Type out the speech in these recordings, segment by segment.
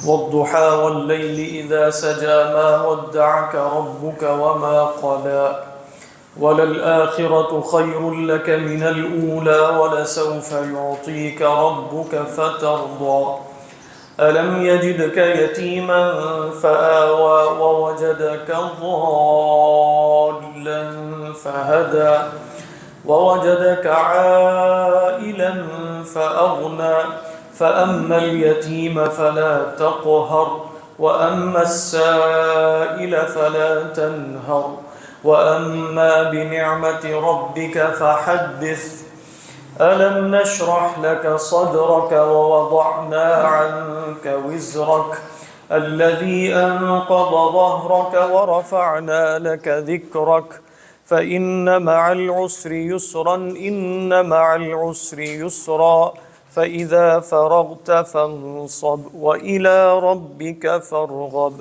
والضحى والليل إذا سجى ما ودعك ربك وما قلى وللآخرة خير لك من الأولى ولسوف يعطيك ربك فترضى ألم يجدك يتيما فآوى ووجدك ضالا فهدى ووجدك عائلا فأغنى فأما اليتيم فلا تقهر وأما السائل فلا تنهر وأما بنعمة ربك فحدث ألم نشرح لك صدرك ووضعنا عنك وزرك الذي أنقض ظهرك ورفعنا لك ذكرك فإن مع العسر يسرا إن مع العسر يسرا فإذا فرغت فانصب وإلى ربك فارغب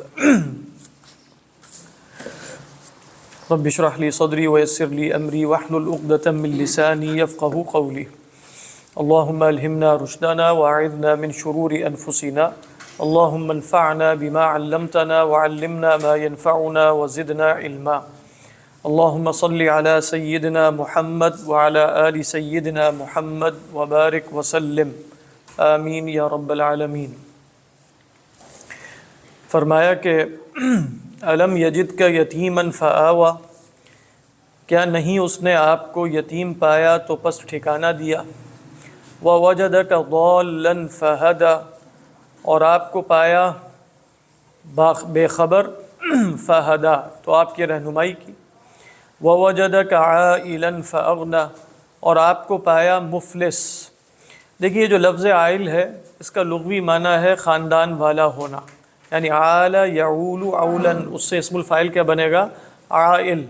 رب اشرح لي صدري ويسر لي أمري واحلل عقدة من لساني يفقهوا قولي اللهم ألهمنا رشدنا وأعذنا من شرور أنفسنا اللهم انفعنا بما علمتنا وعلمنا ما ينفعنا وزدنا علما اللهم صل على سيدنا محمد وعلى آل سيدنا محمد وبارك وسلم آمین یا رب العالمین۔ فرمایا کہ الم یجد کا یتیماً فآویٰ، کیا نہیں اس نے آپ کو یتیم پایا تو پس ٹھکانہ دیا، ووجدک ضالاً فہدیٰ، اور آپ کو پایا بے خبر فہدیٰ تو آپ کی رہنمائی کی، ووجدک عائلاً فأغنیٰ، اور آپ کو پایا مفلس۔ دیکھیے جو لفظ عائل ہے اس کا لغوی معنی ہے خاندان والا ہونا، یعنی عال یعول عولاً، اس سے اسم الفاعل کیا بنے گا؟ عائل۔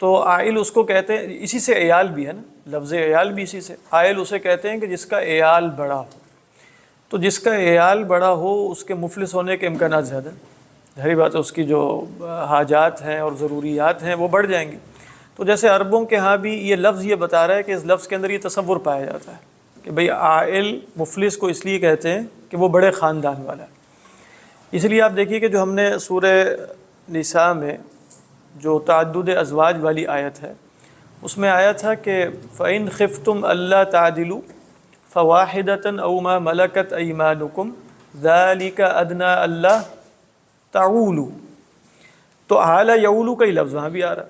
تو عائل اس کو کہتے ہیں، اسی سے عیال بھی ہے نا، لفظ عیال بھی اسی سے، عائل اسے کہتے ہیں کہ جس کا عیال بڑا ہو۔ تو جس کا عیال بڑا ہو اس کے مفلس ہونے کے امکانات زیادہ ہیں، ظاہری بات ہے، اس کی جو حاجات ہیں اور ضروریات ہیں وہ بڑھ جائیں گی۔ تو جیسے عربوں کے ہاں بھی یہ لفظ یہ بتا رہا ہے کہ اس لفظ کے اندر یہ تصور پایا جاتا ہے کہ بھئی عائل مفلس کو اس لیے کہتے ہیں کہ وہ بڑے خاندان والا ہے۔ اس لیے آپ دیکھیے کہ جو ہم نے سورہ نساء میں جو تعدد ازواج والی آیت ہے اس میں آیا تھا کہ فَإِنْ خِفْتُمْ أَلَّا تَعْدِلُوا فَوَاحِدَةً أَوْ مَا مَلَكَتْ أَيْمَانُكُمْ ذَلِكَ أَدْنَىٰ أَلَّا تَعُولُوا، تو عَالَ یعولو کا ہی لفظ وہاں بھی آ رہا ہے۔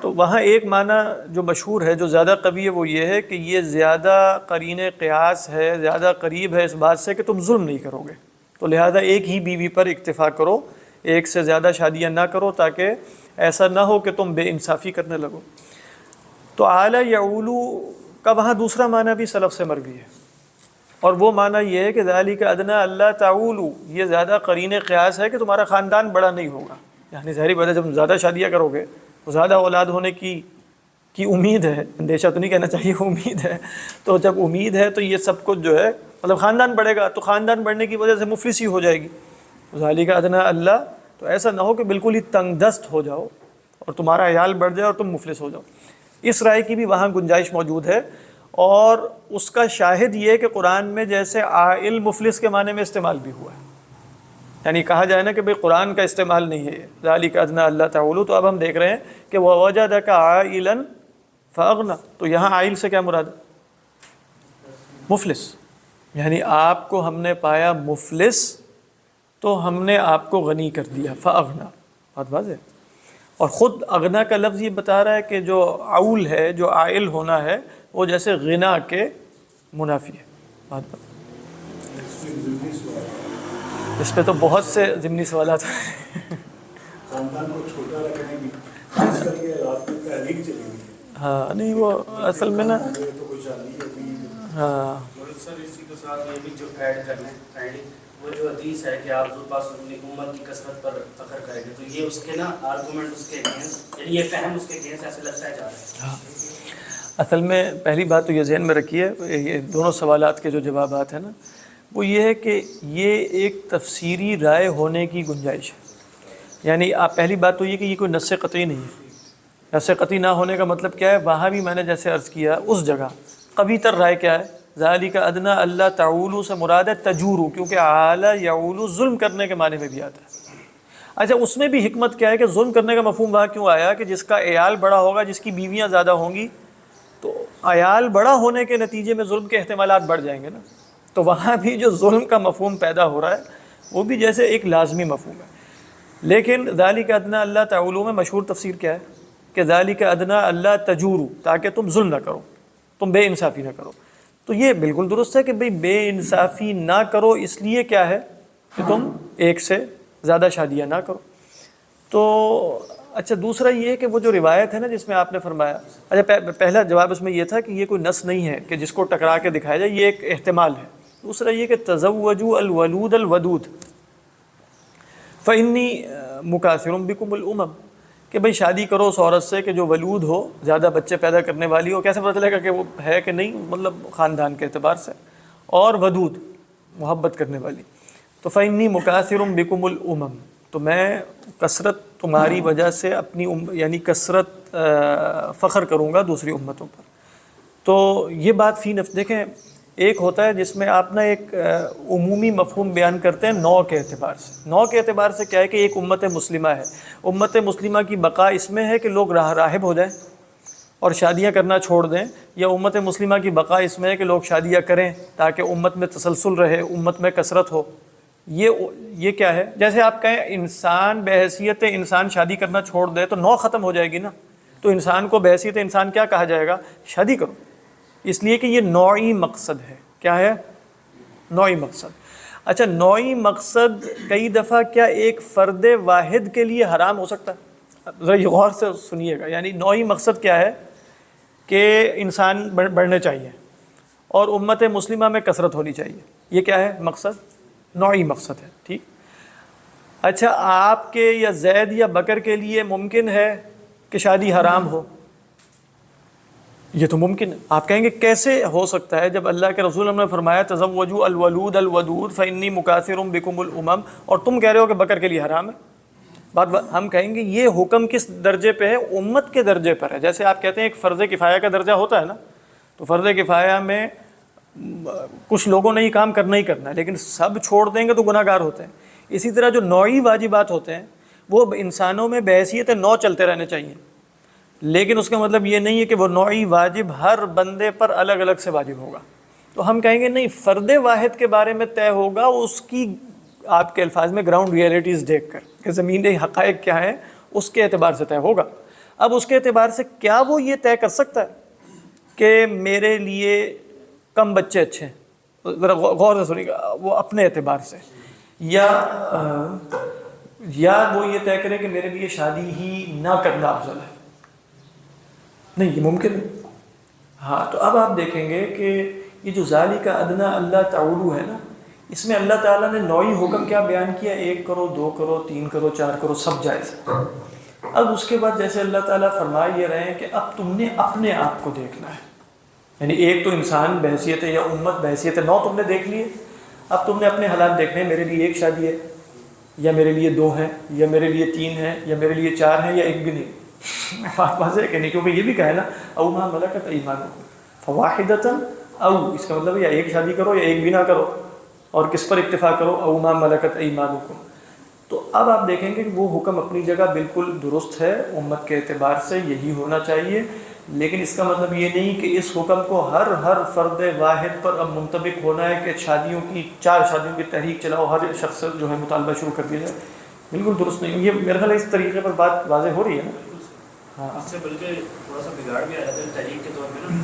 تو وہاں ایک معنی جو مشہور ہے، جو زیادہ قوی ہے، وہ یہ ہے کہ یہ زیادہ قرین قیاس ہے، زیادہ قریب ہے اس بات سے کہ تم ظلم نہیں کرو گے، تو لہذا ایک ہی بیوی پر اکتفا کرو، ایک سے زیادہ شادیاں نہ کرو، تاکہ ایسا نہ ہو کہ تم بے انصافی کرنے لگو۔ تو عال یعولو کا وہاں دوسرا معنی بھی سلف سے مروی ہے، اور وہ معنی یہ ہے کہ ذالک ادنیٰ اللہ تعولوا، یہ زیادہ قرین قیاس ہے کہ تمہارا خاندان بڑا نہیں ہوگا، یعنی ظاہری بات ہے جب زیادہ شادیاں کرو گے تو زیادہ اولاد ہونے کی امید ہے، اندیشہ تو نہیں کہنا چاہیے، امید ہے، تو جب امید ہے تو یہ سب کچھ جو ہے مطلب خاندان بڑھے گا، تو خاندان بڑھنے کی وجہ سے مفلسی ہو جائے گی۔ ذالک ادنیٰ اللہ، تو ایسا نہ ہو کہ بالکل ہی تنگ دست ہو جاؤ اور تمہارا عیال بڑھ جائے اور تم مفلس ہو جاؤ۔ اس رائے کی بھی وہاں گنجائش موجود ہے، اور اس کا شاہد یہ کہ قرآن میں جیسے عائل مفلس کے معنی میں استعمال بھی ہوا ہے، یعنی کہا جائے نا کہ بھئی قرآن کا استعمال نہیں ہے ذالک ادنیٰ اللہ تعولوا، تو اب ہم دیکھ رہے ہیں کہ ووجدک عائلا فاغنیٰ، تو یہاں عائل سے کیا مراد ہے؟ مفلس، یعنی آپ کو ہم نے پایا مفلس تو ہم نے آپ کو غنی کر دیا، فاغنیٰ، بات واضح ہے۔ اور خود اغنا کا لفظ یہ بتا رہا ہے کہ جو عول ہے، جو عائل ہونا ہے، وہ جیسے غنا کے منافی ہے، بات اس پہ تو بہت سے ضمنی سوالات ہیں۔ خاندان کو چھوٹا رکھنے کی خاص کر کے رات میں تحریک چلی ہوئی ہے۔ ہاں نہیں وہ اصل میں نا، ہاں سر اسی کے ساتھ یہ بھی جو ایڈ کرنا ہے، وہ جو حدیث ہے کہ آپ پاس اپنی امت کی کثرت پر فخر کریں گے، تو یہ اس کے نا آرگومنٹ اس کے اگینسٹ، یعنی یہ فہم اس کے اگینسٹ ایسے لگتا ہے جا رہا ہے۔ اصل میں پہلی بات تو یہ ذہن میں رکھیے، یہ دونوں سوالات کے جو جوابات ہیں نا، وہ یہ ہے کہ یہ ایک تفسیری رائے ہونے کی گنجائش ہے، یعنی آپ پہلی بات تو یہ کہ یہ کوئی نص قطعی نہیں ہے۔ نص قطعی نہ ہونے کا مطلب کیا ہے؟ وہاں بھی میں نے جیسے عرض کیا اس جگہ قوی تر رائے کیا ہے؟ ذالک ادنی اللہ تعولو سے مراد ہے تجورو، کیونکہ عالی یعولو ظلم کرنے کے معنی میں بھی آتا ہے۔ اچھا اس میں بھی حکمت کیا ہے کہ ظلم کرنے کا مفہوم وہاں کیوں آیا کہ جس کا عیال بڑا ہوگا، جس کی بیویاں زیادہ ہوں گی، تو عیال بڑا ہونے کے نتیجے میں ظلم کے احتمالات بڑھ جائیں گے نا، تو وہاں بھی جو ظلم کا مفہوم پیدا ہو رہا ہے وہ بھی جیسے ایک لازمی مفہوم ہے۔ لیکن ذالک ادنی اللہ تعولو میں مشہور تفسیر کیا ہے کہ ذالک ادنی اللہ تجورو، تاکہ تم ظلم نہ کرو، تم بے انصافی نہ کرو۔ تو یہ بالکل درست ہے کہ بھئی بے انصافی نہ کرو، اس لیے کیا ہے کہ تم ایک سے زیادہ شادیاں نہ کرو۔ تو اچھا دوسرا یہ کہ وہ جو روایت ہے نا جس میں آپ نے فرمایا، اچھا پہلا جواب اس میں یہ تھا کہ یہ کوئی نص نہیں ہے کہ جس کو ٹکرا کے دکھایا جائے، یہ ایک احتمال ہے۔ دوسرا یہ کہ تزوجوا الولود الودود فإنی مکاثر بکم الامم، کہ بھئی شادی کرو اس عورت سے کہ جو ولود ہو، زیادہ بچے پیدا کرنے والی ہو۔ کیسے پتہ چلے گا کہ وہ ہے کہ نہیں؟ مطلب خاندان کے اعتبار سے، اور ودود محبت کرنے والی۔ تو فإنی مکاثر بکم الامم، تو میں کثرت تمہاری وجہ سے اپنی یعنی کثرت فخر کروں گا دوسری امتوں پر۔ تو یہ بات فی نفس دیکھیں، ایک ہوتا ہے جس میں آپ نا ایک عمومی مفہوم بیان کرتے ہیں نوع کے اعتبار سے۔ نوع کے اعتبار سے کیا ہے کہ ایک امت مسلمہ ہے، امت مسلمہ کی بقا اس میں ہے کہ لوگ راہب ہو جائیں اور شادیاں کرنا چھوڑ دیں، یا امت مسلمہ کی بقا اس میں ہے کہ لوگ شادیاں کریں تاکہ امت میں تسلسل رہے، امت میں کثرت ہو۔ یہ کیا ہے؟ جیسے آپ کہیں انسان بحیثیت انسان شادی کرنا چھوڑ دے تو نوع ختم ہو جائے گی نا، تو انسان کو بحیثیت انسان کیا کہا جائے گا؟ شادی کرو، اس لیے کہ یہ نوعی مقصد ہے۔ کیا ہے؟ نوعی مقصد۔ اچھا نوعی مقصد کئی دفعہ کیا ایک فرد واحد کے لیے حرام ہو سکتا ہے؟ ذرا یہ غور سے سنیے گا، یعنی نوعی مقصد کیا ہے کہ انسان بڑھنے چاہیے اور امت مسلمہ میں کثرت ہونی چاہیے، یہ کیا ہے مقصد؟ نوعی مقصد ہے، ٹھیک۔ اچھا آپ کے یا زید یا بکر کے لیے ممکن ہے کہ شادی حرام ہو؟ یہ تو ممکن ہے۔ آپ کہیں گے کیسے ہو سکتا ہے جب اللہ کے رسول نے فرمایا تزوجوا الولود الودود فإنی مکاثر بکم الامم، اور تم کہہ رہے ہو کہ بکر کے لیے حرام ہے؟ ہم کہیں گے یہ حکم کس درجے پہ ہے؟ امت کے درجے پر ہے۔ جیسے آپ کہتے ہیں ایک فرض کفایہ کا درجہ ہوتا ہے نا، تو فرض کفایہ میں کچھ لوگوں نے یہ کام کرنا ہی کرنا ہے، لیکن سب چھوڑ دیں گے تو گناہ گار ہوتے ہیں۔ اسی طرح جو نوعی واجبات ہوتے ہیں وہ انسانوں میں بحیثیت نوع چلتے رہنے چاہیے، لیکن اس کا مطلب یہ نہیں ہے کہ وہ نوعی واجب ہر بندے پر الگ الگ سے واجب ہوگا۔ تو ہم کہیں گے نہیں، فرد واحد کے بارے میں طے ہوگا اس کی، آپ کے الفاظ میں گراؤنڈ ریئلٹیز دیکھ کر کہ زمینی حقائق کیا ہیں، اس کے اعتبار سے طے ہوگا۔ اب اس کے اعتبار سے کیا وہ یہ طے کر سکتا ہے کہ میرے لیے کم بچے اچھے ہیں؟ ذرا غور سے سنیے گا، وہ اپنے اعتبار سے، یا وہ یہ طے کرے کہ میرے لیے شادی ہی نہ کرنا افضل ہے؟ نہیں، یہ ممکن ہے۔ ہاں تو اب آپ دیکھیں گے کہ یہ جو ذالک ادنی اللہ تعولو ہے نا، اس میں اللہ تعالیٰ نے نوعی حکم کیا بیان کیا؟ 1 کرو، 2 کرو، 3 کرو، 4 کرو، سب جائز ہے۔ اب اس کے بعد جیسے اللہ تعالیٰ فرما یہ رہے ہیں کہ اب تم نے اپنے آپ کو دیکھنا ہے، یعنی ایک تو انسان بحیثیت یا امت بحیثیت نوع تم نے دیکھ لیے، اب تم نے اپنے حالات دیکھنے ہیں، میرے لیے 1 شادی ہے، یا میرے لیے 2 ہیں، یا میرے لیے 3 ہیں، یا میرے لیے 4 ہیں، یا 1 بھی نہیں۔ بات واضح ہے کہ نہیں؟ کیونکہ یہ بھی کہا ہے نا او ما ملکت ایمانکم فواحدۃ، او اس کا مطلب یا 1 شادی کرو یا 1 بھی نہ کرو، اور کس پر اکتفا کرو؟ او ما ملکت ایمانکم۔ تو اب آپ دیکھیں گے کہ وہ حکم اپنی جگہ بالکل درست ہے، امت کے اعتبار سے یہی ہونا چاہیے، لیکن اس کا مطلب یہ نہیں کہ اس حکم کو ہر فرد واحد پر اب منطبق ہونا ہے کہ شادیوں کی 4 شادیوں کی تحریک چلاؤ، ہر شخص جو ہے مطالبہ شروع کر دیا جائے۔ بالکل درست نہیں۔ یہ میرے خیال ہے اس طریقے پر بات واضح ہو رہی ہے نا؟ ہاں، اس سے بلکہ تھوڑا سا بگاڑ بھی آیا تھا تحریک کے طور پہ نا،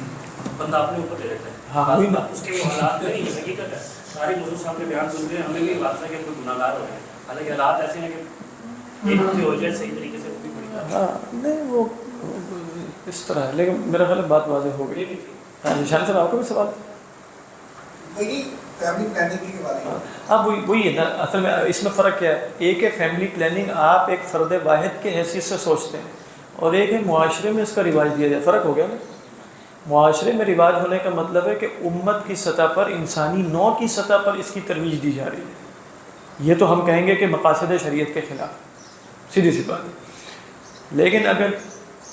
بندہ اپنے اوپر دے دیتا ہے۔ ہاں، اس کے وہ حالات نہیں، حقیقت ہے ساری موضوع صاحب نے بیان سن کے ہمیں بھی بات ہے کہ کوئی گناہ گار ہو رہے ہیں، حالانکہ حالات ایسے ہیں کہ ایک ہفتے ہو جائے صحیح طریقے سے وہ بھی بڑی بات ہے۔ ہاں نہیں وہ اس طرح ہے، لیکن میرا خیال ہے بات واضح ہو گئی۔ ہاں نشان صاحب آپ کا بھی سوال؟ فیملی پلاننگ کے بارے میں اب وہی ہے نا، اصل میں اس میں فرق کیا ہے؟ ایک ہے فیملی پلاننگ، آپ ایک فرد واحد کے حیثیت سے سوچتے ہیں، اور ایک ہے معاشرے میں اس کا رواج دیا جائے۔ فرق ہو گیا نا؟ معاشرے میں رواج ہونے کا مطلب ہے کہ امت کی سطح پر، انسانی نوع کی سطح پر اس کی ترویج دی جا رہی ہے۔ یہ تو ہم کہیں گے کہ مقاصد شریعت کے خلاف، سیدھی سی بات ہے۔ لیکن اگر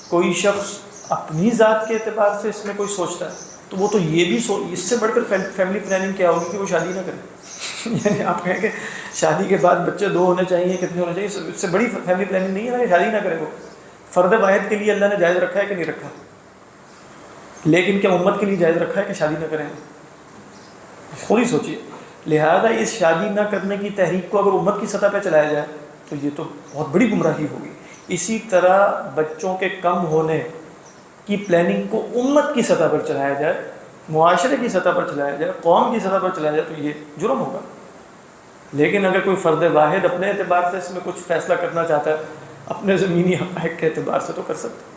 کوئی شخص اپنی ذات کے اعتبار سے اس میں کوئی سوچتا ہے تو وہ تو یہ بھی اس سے بڑھ کر فیملی پلاننگ کیا ہوگی کہ وہ شادی نہ کرے. یعنی آپ کہیں کہ شادی کے بعد بچے 2 ہونے چاہیے, کتنے ہونے چاہیے, اس سے بڑی فیملی پلاننگ نہیں ہے نا کہ شادی نہ کرے. وہ فرد واحد کے لیے اللہ نے جائز رکھا ہے کہ نہیں رکھا, لیکن کیا امت کے لیے جائز رکھا ہے کہ شادی نہ کریں؟ خود ہی سوچیے. لہذا اس شادی نہ کرنے کی تحریک کو اگر امت کی سطح پہ چلایا جائے تو یہ تو بہت بڑی گمراہی ہوگی. اسی طرح بچوں کے کم ہونے کی پلاننگ کو امت کی سطح پر چلایا جائے, معاشرے کی سطح پر چلایا جائے, قوم کی سطح پر چلایا جائے تو یہ جرم ہوگا. لیکن اگر کوئی فرد واحد اپنے اعتبار سے اس میں کچھ فیصلہ کرنا چاہتا ہے, اپنے زمینی حقائق کے اعتبار سے تو کر سکتا ہے.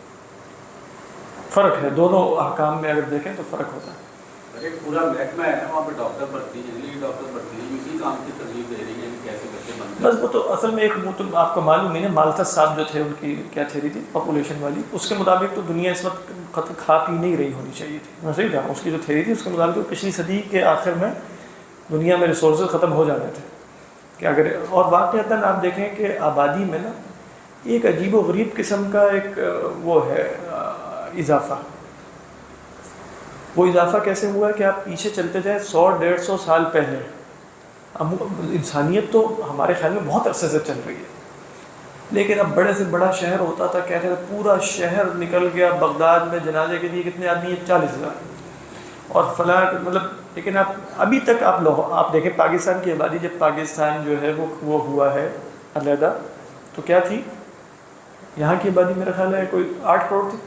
فرق ہے دونوں احکام میں, اگر دیکھیں تو فرق ہوتا ہے. ایک پورا محکمہ ہے نا وہاں پہ ڈاکٹر بھرتی ہیں, لیڈ ڈاکٹر بھرتی ہیں, اسی کام کی ترغیب دے رہی ہے کہ کیسے بچے بنتے ہیں. بس وہ تو اصل میں ایک تو آپ کو معلوم نہیں ہے, مالتس صاحب جو تھے ان کی کیا تھیوری تھی پاپولیشن والی, اس کے مطابق تو دنیا اس وقت کھا پی نہیں رہی ہونی چاہیے تھی. میں صحیح کہا, اس کی جو تھیوری تھی اس کے مطابق پچھلی صدی کے آخر میں دنیا میں ریسورسز ختم ہو جانے تھے کہ اگر, اور واقعتاً آپ دیکھیں کہ آبادی میں نا ایک عجیب و غریب قسم کا ایک وہ ہے اضافہ. وہ اضافہ کیسے ہوا ہے کہ آپ پیچھے چلتے جائیں 100-150 سال پہلے, انسانیت تو ہمارے خیال میں بہت عرصے سے چل رہی ہے, لیکن اب بڑے سے بڑا شہر ہوتا تھا, کہتے تھے پورا شہر نکل گیا بغداد میں جنازے کے لیے کتنے آدمی ہیں, 40,000 اور فلاں, مطلب. لیکن آپ ابھی تک آپ دیکھیں پاکستان کی آبادی, جب پاکستان جو ہے وہ ہوا ہے علیحدہ, تو کیا تھی یہاں کی آبادی, میرا خیال ہے کوئی 8 کروڑ تھی,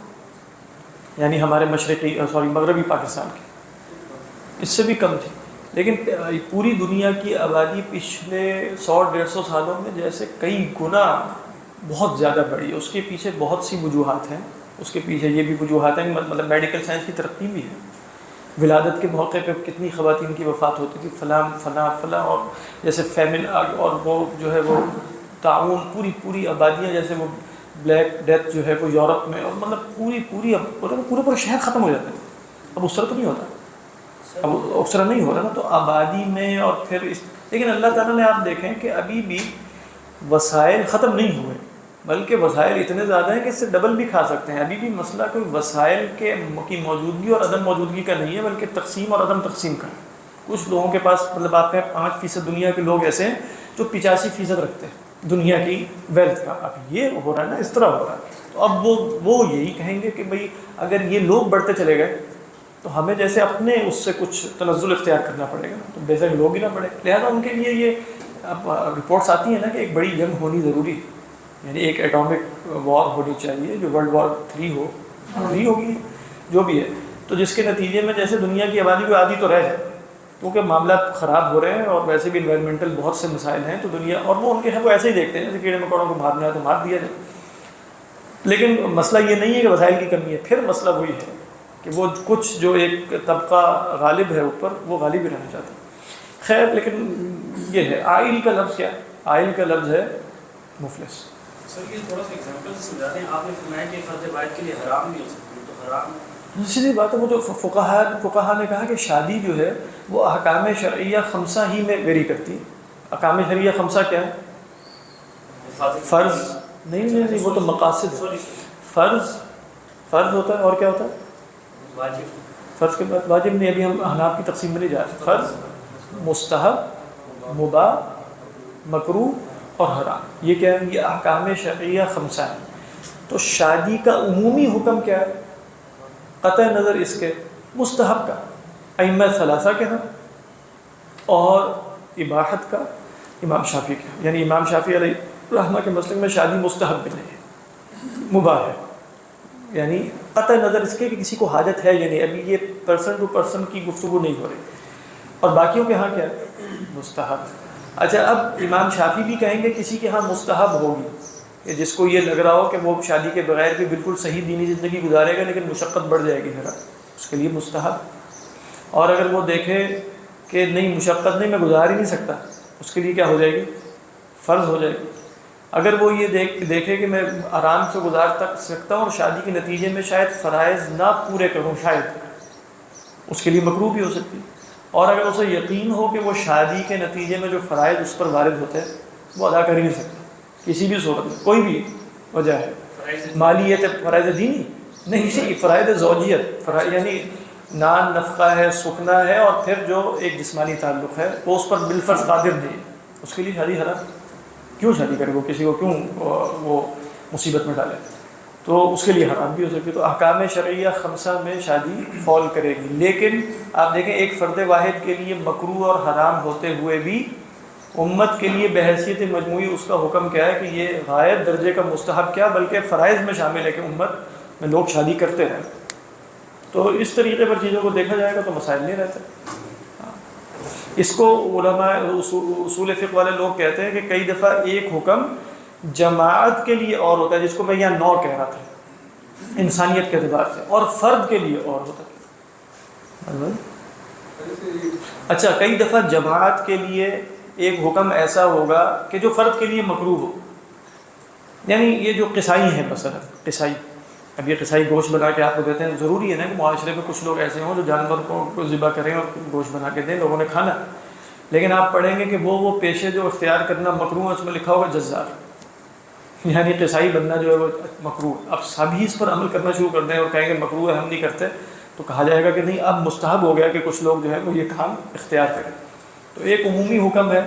یعنی ہمارے مغربی پاکستان کی, اس سے بھی کم تھی. لیکن پوری دنیا کی آبادی پچھلے 100-150 سالوں میں جیسے کئی گنا بہت زیادہ بڑھی ہے. اس کے پیچھے بہت سی وجوہات ہیں. اس کے پیچھے یہ بھی وجوہات ہیں, مطلب میڈیکل سائنس کی ترقی بھی ہے. ولادت کے موقع پہ کتنی خواتین کی وفات ہوتی تھی, فلاں, اور جیسے فیمن, اور وہ جو ہے وہ تعاون, پوری آبادیاں, جیسے وہ بلیک ڈیتھ جو ہے وہ یورپ میں, اور مطلب پورے شہر ختم ہو جاتے ہیں. اب اس طرح تو نہیں ہوتا, اب اس طرح نہیں ہو رہا نا. تو آبادی میں اور پھر لیکن اللہ تعالیٰ نے آپ دیکھیں کہ ابھی بھی وسائل ختم نہیں ہوئے, بلکہ وسائل اتنے زیادہ ہیں کہ اس سے ڈبل بھی کھا سکتے ہیں. ابھی بھی مسئلہ کوئی وسائل کی موجودگی اور عدم موجودگی کا نہیں ہے, بلکہ تقسیم اور عدم تقسیم کا ہے. کچھ لوگوں کے پاس, مطلب آپ کے 5% دنیا کے لوگ ایسے ہیں جو 85% رکھتے ہیں دنیا کی ویلتھ کا. اب یہ ہو رہا ہے نا, اس طرح ہو رہا ہے. تو اب وہ یہی کہیں گے کہ بھئی اگر یہ لوگ بڑھتے چلے گئے تو ہمیں جیسے اپنے اس سے کچھ تنزل اختیار کرنا پڑے گا, تو بے شک لوگ ہی نہ بڑھے. لہٰذا ان کے لیے یہ اب رپورٹس آتی ہیں نا کہ ایک بڑی جنگ ہونی ضروری ہے, یعنی ایک ایٹامک وار ہونی چاہیے جو World War 3 ہوگی جو بھی ہے, تو جس کے نتیجے میں جیسے دنیا کی آبادی کو آدھی تو رہ جائے, کیونکہ معاملات خراب ہو رہے ہیں اور ویسے بھی انوائرمنٹل بہت سے مسائل ہیں. تو دنیا, اور وہ ان کے ہیں وہ ایسے ہی دیکھتے ہیں جیسے کیڑے مکوڑوں کو مارنا ہے تو مار دیا جائے. لیکن مسئلہ یہ نہیں ہے کہ وسائل کی کمی ہے, پھر مسئلہ وہی ہے کہ وہ کچھ جو ایک طبقہ غالب ہے اوپر, وہ غالب ہی رہنا چاہتا ہے. خیر, لیکن یہ ہے عائل کا لفظ کیا ہے؟ عائل کا لفظ ہے مفلس. سر یہ تھوڑا سا ایگزامپل سمجھا دیں. آپ نے فرمایا کہ فرد واحد کے لیے حرام بھی ہو سکتی ہے, تو حرام سیدھی بات ہے. وہ جو فقہا نے کہا کہ شادی جو ہے وہ احکام شرعیہ 5 ہی میں ویری کرتی ہے. احکام شرعیہ 5 کیا ہے؟ فرض نہیں, وہ تو مقاصد ہے. فرض ہوتا ہے, اور کیا ہوتا ہے؟ واجب. فرض کے بعد واجب نہیں. ابھی ہم احناف کی تقسیم میں نہیں جا رہے. فرض, مستحب, مباح, مکروہ اور حرام, یہ کیا ہے؟ یہ احکام شرعیہ 5 ہیں. تو شادی کا عمومی حکم کیا ہے؟ قطع نظر اس کے مستحب کا, ائمہ ثلاثہ کے ہیں, اور اباحت کا امام شافعی کے. یعنی امام شافعی علیہ رحمہ کے مسلک میں شادی مستحب بھی نہیں ہے, مباح ہے. یعنی قطع نظر اس کے کہ کسی کو حاجت ہے یا نہیں. ابھی یہ پرسن ٹو پرسن کی گفتگو نہیں ہو رہی. اور باقیوں کے ہاں کیا ہے؟ مستحب. اچھا, اب امام شافعی بھی کہیں گے کسی کے ہاں مستحب ہوگی, کہ جس کو یہ لگ رہا ہو کہ وہ شادی کے بغیر بھی بالکل صحیح دینی زندگی گزارے گا لیکن مشقت بڑھ جائے گی ذرا, اس کے لیے مستحب. اور اگر وہ دیکھے کہ نہیں مشقت نہیں, میں گزار ہی نہیں سکتا, اس کے لیے کیا ہو جائے گی؟ فرض ہو جائے گی. اگر وہ یہ دیکھے کہ میں آرام سے گزار سکتا ہوں اور شادی کے نتیجے میں شاید فرائض نہ پورے کروں شاید, اس کے لیے مکروہ بھی ہو سکتی. اور اگر اسے یقین ہو کہ وہ شادی کے نتیجے میں جو فرائض اس پر وارد ہوتے ہیں وہ ادا کر ہی نہیں سکتا کسی بھی صورت میں, کوئی بھی وجہ ہے. مالیت فرائض دینی نہیں, فرائض زوجیت, یعنی نان نفقہ ہے، سکنا ہے، اور پھر جو ایک جسمانی تعلق ہے وہ اس پر بالفرض قادر نہیں ہے، اس کے لیے شادی حرام. کیوں شادی کرے وہ، کسی کو کیوں وہ مصیبت میں ڈالے، تو اس کے لیے حرام بھی ہو سکتی ہے. تو احکام شرعیہ خمسہ میں شادی فال کرے گی. لیکن آپ دیکھیں ایک فرد واحد کے لیے مکروہ اور حرام ہوتے ہوئے بھی امت کے لیے بحیثیت مجموعی اس کا حکم کیا ہے کہ یہ غایت درجے کا مستحب کیا بلکہ فرائض میں شامل ہے کہ امت میں لوگ شادی کرتے رہیں. تو اس طریقے پر چیزوں کو دیکھا جائے گا تو مسائل نہیں رہتے. اس کو علماء اصول فقہ والے لوگ کہتے ہیں کہ کئی دفعہ ایک حکم جماعت کے لیے اور ہوتا ہے، جس کو میں یہاں نوع کہہ رہا تھا انسانیت کے اعتبار سے، اور فرد کے لیے اور ہوتا ہے. اچھا، کئی دفعہ جماعت کے لیے ایک حکم ایسا ہوگا کہ جو فرد کے لیے مکروہ ہو. یعنی یہ جو قصائی ہیں، مثلا قصائی، اب یہ قصائی گوشت بنا کے آپ کو دیتے ہیں، ضروری ہے نا کہ معاشرے میں کچھ لوگ ایسے ہوں جو جانور کو ذبح کریں اور گوشت بنا کے دیں، لوگوں نے کھانا. لیکن آپ پڑھیں گے کہ وہ پیشے جو اختیار کرنا مکروہ ہے، اس میں لکھا ہوگا جزار، یعنی قصائی بننا جو ہے وہ مکروہ. اب سبھی اس پر عمل کرنا شروع کر دیں اور کہیں گے مکروہ ہے، ہم نہیں کرتے، تو کہا جائے گا کہ نہیں، اب مستحب ہو گیا کہ کچھ لوگ جو ہے وہ یہ کام اختیار کریں. تو ایک عمومی حکم ہے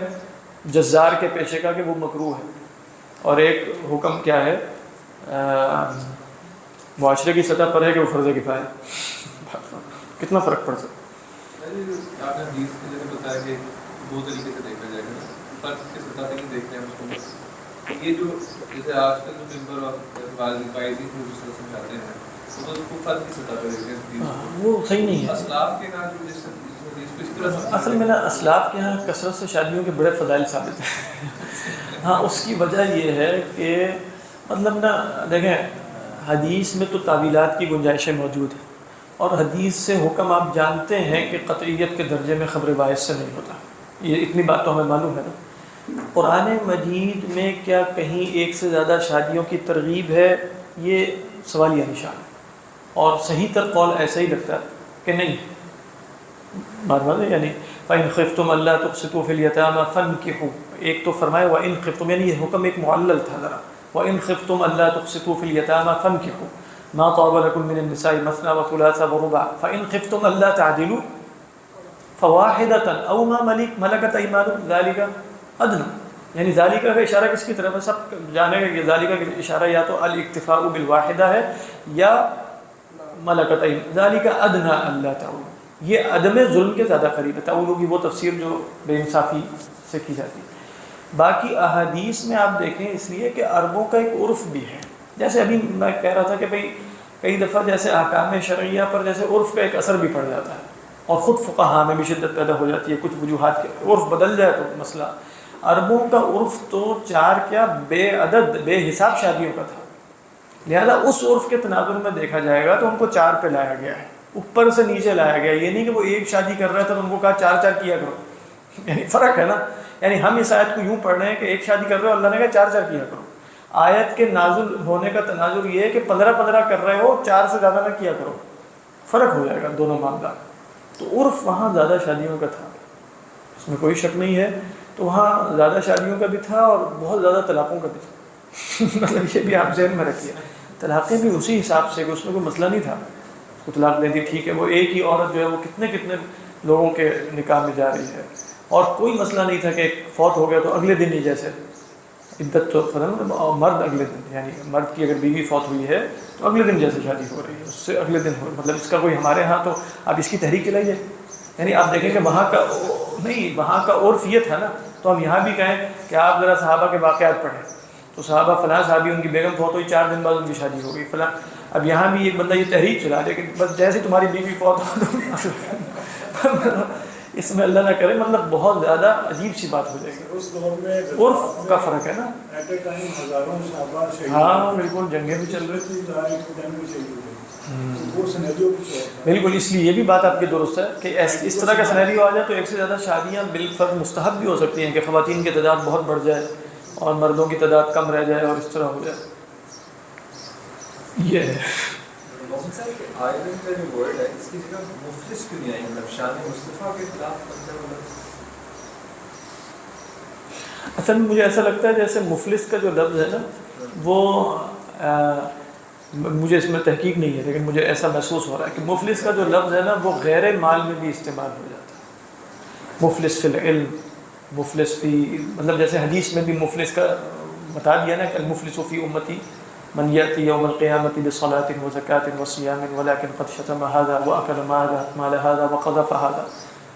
جزار کے پیشے کا کہ وہ مکروہ ہے، اور ایک حکم کیا ہے معاشرے کی سطح پر ہے کہ وہ فرض کفایہ ہے. کتنا فرق پڑ سکتا ہے؟ آپ نے حدیث کے جگہ بتایا کہ دو طریقے سے دیکھا جائے گا، فرق کے سطح پہ نہیں دیکھتے ہیں اس کو. یہ جو جیسے آج کل جو ممبر اور باعثی کو جس طرح سمجھاتے ہیں تو اس کو فرق کی سطح پہ دیکھتے ہیں، وہ صحیح نہیں ہے. اسلاف کے نام جو جس طرح اصل میں نا اسلاف کے یہاں کثرت سے شادیوں کے بڑے فضائل ثابت ہیں. ہاں، اس کی وجہ یہ ہے کہ مطلب نا دیکھیں، حدیث میں تو تعویلات کی گنجائشیں موجود ہیں، اور حدیث سے حکم آپ جانتے ہیں کہ قطعیت کے درجے میں خبر باعث سے نہیں ہوتا. یہ اتنی بات تو ہمیں معلوم ہے نا. قرآن مجید میں کیا کہیں ایک سے زیادہ شادیوں کی ترغیب ہے؟ یہ سوالیہ نشان ہے، اور صحیح تر قول ایسا ہی لگتا ہے کہ نہیں. بات ہے یعنی فَإِنْ خِفْتُمْ أَلَّا تُقْسِطُوا فِي الْيَتَامَى فَانكِحُوا، ایک تو فرمایا وَإِنْ خِفْتُمْ، یعنی یہ حکم ایک معلل تھا ذرا. وَإِنْ خِفْتُمْ أَلَّا تُقْسِطُوا فِي الْيَتَامَى فَانكِحُوا مَا طَابَ لَكُم مِّنَ النِّسَاءِ مَثْنَىٰ وَثُلَاثَ وَرُبَاعَ فَإِنْ خِفْتُمْ أَلَّا تَعْدِلُوا فَوَاحِدَةً أَوْ مَا مَلَكَتْ أَيْمَانُكُمْ ذَلِكَ أَدْنَىٰ. یعنی ذالکہ کا اشارہ کس کی طرف ہے؟ سب جانے گا کہ ذالکہ کا اشارہ یا تو الاکتفاء بالواحدہ ہے یا ملکت ایمان. ذالکہ ادنیٰ اللہ تعالی، یہ عدم ظلم کے زیادہ قریب ہے. تعالی کی وہ تفسیر جو بے انصافی سے کی جاتی ہے. باقی احادیث میں آپ دیکھیں، اس لیے کہ عربوں کا ایک عرف بھی ہے. جیسے ابھی میں کہہ رہا تھا کہ بھئی کئی دفعہ جیسے احکام شرعیہ پر جیسے عرف کا ایک اثر بھی پڑ جاتا ہے، اور خود فقہاء میں بھی شدت پیدا ہو جاتی ہے. کچھ وجوہات کے عرف بدل جائے تو مسئلہ. عربوں کا عرف تو چار کیا بے عدد بے حساب شادیوں کا تھا، لہذا اس عرف کے تناظر میں دیکھا جائے گا تو ان کو چار پہ لایا گیا ہے، اوپر سے نیچے لایا گیا. یہ نہیں کہ وہ ایک شادی کر رہے تھے تو ان کو کہا چار چار کیا کرو. یعنی فرق ہے نا. یعنی ہم اس آیت کو یوں پڑھ رہے ہیں کہ ایک شادی کر رہے ہو، اللہ نے کہا چار چار کیا کرو. آیت کے نازل ہونے کا تناظر یہ ہے کہ 15 کر رہے ہو، 4 سے زیادہ نہ کیا کرو. فرق ہو جائے گا دونوں معاملات. تو عرف وہاں زیادہ شادیوں کا تھا، اس میں کوئی شک نہیں ہے. تو وہاں زیادہ شادیوں کا بھی تھا اور بہت زیادہ طلاقوں کا بھی تھا. مطلب یہ بھی آپ ذہن میں رکھیے، طلاقیں بھی اسی حساب سے کہ اس میں کوئی مسئلہ نہیں تھا. اس کو طلاق دے دی، ٹھیک ہے، وہ ایک ہی عورت جو ہے وہ کتنے لوگوں کے نکاح میں جا رہی ہے، اور کوئی مسئلہ نہیں تھا کہ فوت ہو گیا تو اگلے دن ہی جیسے عدت تو ختم، مرد اگلے دن، یعنی مرد کی اگر بیوی فوت ہوئی ہے تو اگلے دن جیسے شادی ہو رہی ہے اس سے اگلے دن ہو. مطلب اس کا کوئی ہمارے ہاں تو آپ اس کی تحریک چلائیے. یعنی آپ دیکھیں کہ وہاں کا نہیں، وہاں کا عرف یہ تھا نا. تو ہم یہاں بھی کہیں کہ آپ ذرا صحابہ کے واقعات پڑھیں تو صحابہ فلاں صحابی ان کی بیگم فوت ہوئی، 4 دن بعد ان کی شادی ہو گئی فلاں. اب یہاں بھی ایک بندہ یہ تحریک چلا دے کہ بس جیسے تمہاری بیوی فوت ہو تو اس میں اللہ نہ کرے، مطلب بہت زیادہ عجیب سی بات ہو جائے گی. اس دور میں عرف کا فرق ہے نا. ایٹ اے ٹائم ہزاروں صحابہ شہید، ہاں بالکل، جنگیں بھی چل رہی تھی. وہ سینیریو بھی ہے. بالکل، اس لیے یہ بھی بات آپ کی درست ہے کہ اس طرح کا سینیریو آ جائے تو ایک سے زیادہ شادیاں بالفرض مستحب بھی ہو سکتی ہیں کہ خواتین کی تعداد بہت بڑھ جائے اور مردوں کی تعداد کم رہ جائے اور اس طرح ہو جائے. یہ ہے محمد صاحب کہ آئرن کا جو ورڈ ہے اس کی جگہ مفلس کیوں نہیں آئی؟ مطلب شان مصطفیٰ کے خلاف مطلب اصل میں مجھے ایسا لگتا ہے جیسے مفلس کا جو لفظ ہے نا وہ مجھے اس میں تحقیق نہیں ہے لیکن مجھے ایسا محسوس ہو رہا ہے کہ مفلس کا جو لفظ ہے نا وہ غیر مال میں بھی استعمال ہو جاتا ہے. مفلس فی العلم، مفلس فی، مطلب جیسے حدیث میں بھی مفلس کا بتا دیا نا کہ المفلس فی امتی من یأتی یوم القیامۃ بصلاۃ وزکاۃ وصیام ولکن قد شتم ھذا واکل مال ھذا وقذف ھذا.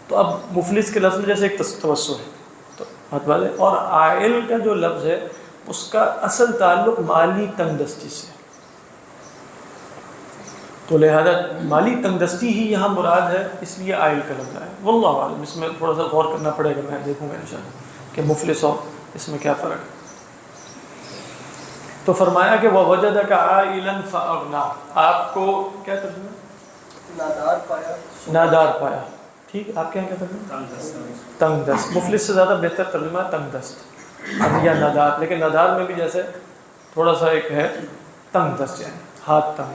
تو اب مفلس کے لفظ میں جیسے ایک توسع ہے تو بات ہے. اور عائل کا جو لفظ ہے اس کا اصل تعلق مالی تنگ دستی سے، تو لہذا مالی تنگ دستی ہی یہاں مراد ہے، اس لیے عائل کا لفظ ہے. واللہ عالم، اس میں تھوڑا سا غور کرنا پڑے گا، میں دیکھوں گا انشاءاللہ کہ مفلس اور اس میں کیا فرق ہے. تو فرمایا کہ وَوَجَدَكَ عَائِلًا فَأَغْنَىٰ، آپ کو کیا ترجمہ؟ نادار پایا. ٹھیک، آپ کیا کہتے ہیں؟ تنگ دست. مفلس سے زیادہ بہتر ترجمہ ہے تنگ دست یا نادار، لیکن نادار میں بھی جیسے تھوڑا سا ایک ہے تنگ دست، یعنی ہاتھ تنگ.